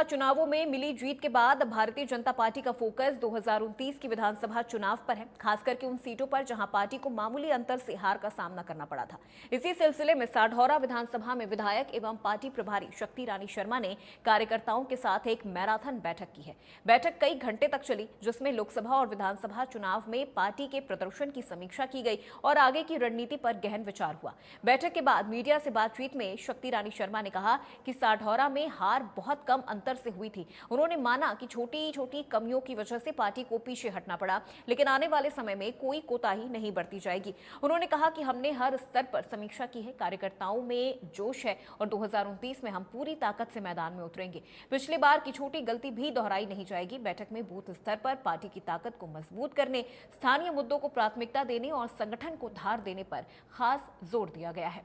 चुनावों में मिली जीत के बाद भारतीय जनता पार्टी का फोकस 2029 की विधानसभा चुनाव पर है, खास करके उन सीटों पर जहां पार्टी को मामूली अंतर से हार का सामना करना पड़ा था। इसी सिलसिले में साढौरा विधानसभा में विधायक एवं पार्टी प्रभारी शक्ति रानी शर्मा ने कार्यकर्ताओं के साथ एक मैराथन बैठक की है। बैठक कई घंटे तक चली, जिसमें लोकसभा और विधानसभा चुनाव में पार्टी के प्रदर्शन की समीक्षा की गई और आगे की रणनीति पर गहन विचार हुआ। बैठक के बाद मीडिया से बातचीत में शक्ति रानी शर्मा ने कहा कि साढौरा में हार बहुत कम अंतर से हुई थी। उन्होंने माना कि छोटी छोटी कमियों की वजह से पार्टी को पीछे हटना पड़ा, लेकिन आने वाले समय में कोई कोताही नहीं बरती जाएगी। उन्होंने कहा कि हमने हर स्तर पर समीक्षा की है, कार्यकर्ताओं में जोश है और 2029 में हम पूरी ताकत से मैदान में उतरेंगे। पिछली बार की छोटी गलती भी दोहराई नहीं जाएगी। बैठक में बूथ स्तर पर पार्टी की ताकत को मजबूत करने, स्थानीय मुद्दों को प्राथमिकता देने और संगठन को धार देने पर खास जोर दिया गया है।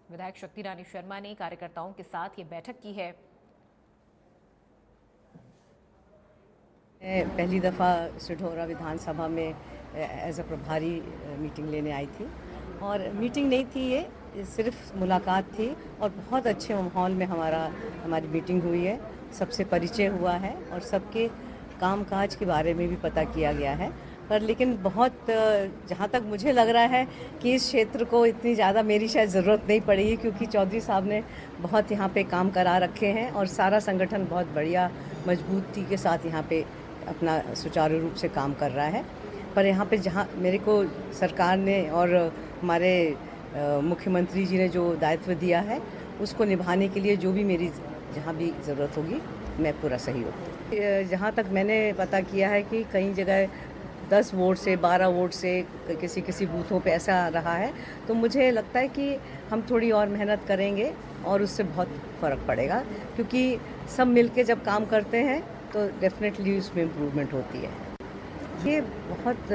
विधायक शक्ति रानी शर्मा ने कार्यकर्ताओं के साथ ये बैठक की है। पहली दफ़ा साढौरा विधानसभा में एज अ प्रभारी मीटिंग लेने आई थी और मीटिंग नहीं थी, ये सिर्फ मुलाकात थी और बहुत अच्छे माहौल में हमारी मीटिंग हुई है। सबसे परिचय हुआ है और सबके कामकाज के बारे में भी पता किया गया है। पर लेकिन बहुत जहाँ तक मुझे लग रहा है कि इस क्षेत्र को इतनी ज़्यादा मेरी शायद ज़रूरत नहीं पड़ेगी, क्योंकि चौधरी साहब ने बहुत यहाँ पे काम करा रखे हैं और सारा संगठन बहुत बढ़िया मजबूती के साथ यहाँ पे अपना सुचारू रूप से काम कर रहा है। पर यहाँ पे जहाँ मेरे को सरकार ने और हमारे मुख्यमंत्री जी ने जो दायित्व दिया है, उसको निभाने के लिए जो भी मेरी जहाँ भी ज़रूरत होगी मैं पूरा सहयोग। जहाँ तक मैंने पता किया है कि कई जगह 10 वोट से 12 वोट से किसी बूथों पे ऐसा रहा है, तो मुझे लगता है कि हम थोड़ी और मेहनत करेंगे और उससे बहुत फ़र्क पड़ेगा, क्योंकि सब मिलके जब काम करते हैं तो डेफिनेटली उसमें इम्प्रूवमेंट होती है। ये बहुत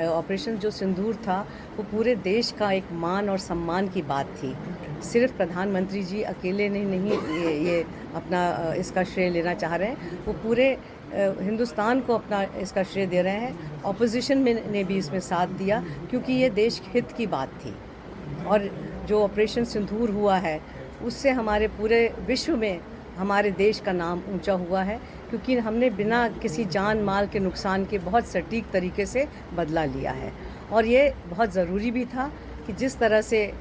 ऑपरेशन जो सिंदूर था वो पूरे देश का एक मान और सम्मान की बात थी। सिर्फ प्रधानमंत्री जी अकेले ने नहीं ये अपना इसका श्रेय लेना चाह रहे हैं, वो पूरे हिंदुस्तान को अपना इसका श्रेय दे रहे हैं। ऑपोजिशन में ने भी इसमें साथ दिया, क्योंकि ये देश हित की बात थी। और जो ऑपरेशन सिंदूर हुआ है उससे हमारे पूरे विश्व में हमारे देश का नाम ऊंचा हुआ है, क्योंकि हमने बिना किसी जान माल के नुकसान के बहुत सटीक तरीके से बदला लिया है। और ये बहुत ज़रूरी भी था कि जिस तरह से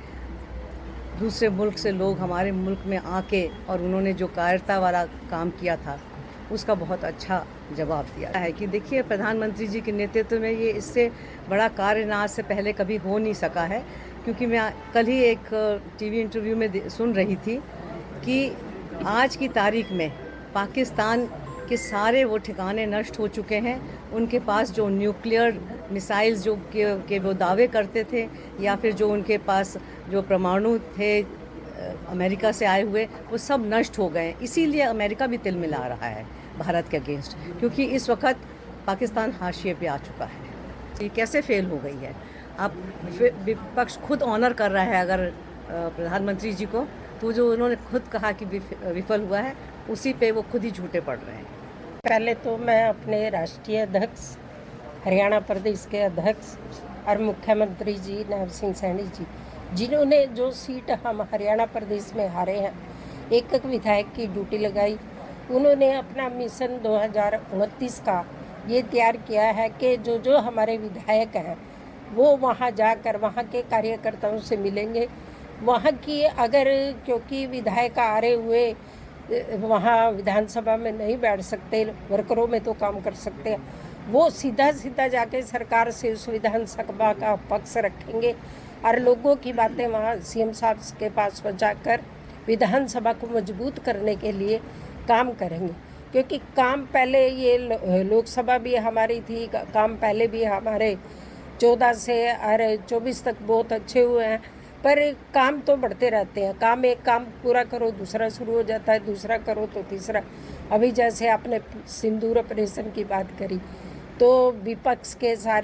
दूसरे मुल्क से लोग हमारे मुल्क में आके और उन्होंने जो कायरता वाला काम किया था, उसका बहुत अच्छा जवाब दिया है। कि देखिए, प्रधानमंत्री जी के नेतृत्व में ये इससे बड़ा कार्य ना आज से पहले कभी हो नहीं सका है। क्योंकि मैं कल ही एक टीवी इंटरव्यू में सुन रही थी कि आज की तारीख में पाकिस्तान के सारे वो ठिकाने नष्ट हो चुके हैं। उनके पास जो न्यूक्लियर मिसाइल्स जो के वो दावे करते थे, या फिर जो उनके पास जो परमाणु थे अमेरिका से आए हुए, वो सब नष्ट हो गए। इसीलिए अमेरिका भी तिल मिला रहा है भारत के अगेंस्ट, क्योंकि इस वक्त पाकिस्तान हाशिए पे आ चुका है। ये कैसे फेल हो गई है? अब विपक्ष खुद ऑनर कर रहा है अगर प्रधानमंत्री जी को, तो जो उन्होंने खुद कहा कि विफल हुआ है, उसी पे वो खुद ही झूठे पड़ रहे हैं। पहले तो मैं अपने राष्ट्रीय अध्यक्ष, हरियाणा प्रदेश के अध्यक्ष और मुख्यमंत्री जी नैब सिंह सैनी जी, जिन्होंने जो सीट हम हरियाणा प्रदेश में हारे हैं, एक विधायक की ड्यूटी लगाई। उन्होंने अपना मिशन 2029 का ये तैयार किया है कि जो हमारे विधायक हैं वो वहाँ जाकर वहाँ के कार्यकर्ताओं से मिलेंगे। वहाँ की अगर, क्योंकि विधायक आ रहे हुए वहाँ विधानसभा में नहीं बैठ सकते, वर्करों में तो काम कर सकते हैं, वो सीधा जाके सरकार से उस विधानसभा का पक्ष रखेंगे और लोगों की बातें वहाँ सीएम साहब के पास पहुँचाकर विधानसभा को मजबूत करने के लिए काम करेंगे। क्योंकि काम पहले ये लोकसभा भी हमारी थी, काम पहले भी हमारे 14 से और 24 तक बहुत अच्छे हुए हैं, पर काम तो बढ़ते रहते हैं। एक काम पूरा करो दूसरा शुरू हो जाता है, दूसरा करो तो तीसरा। अभी जैसे आपने सिंदूर ऑपरेशन की बात करी, तो विपक्ष के सारे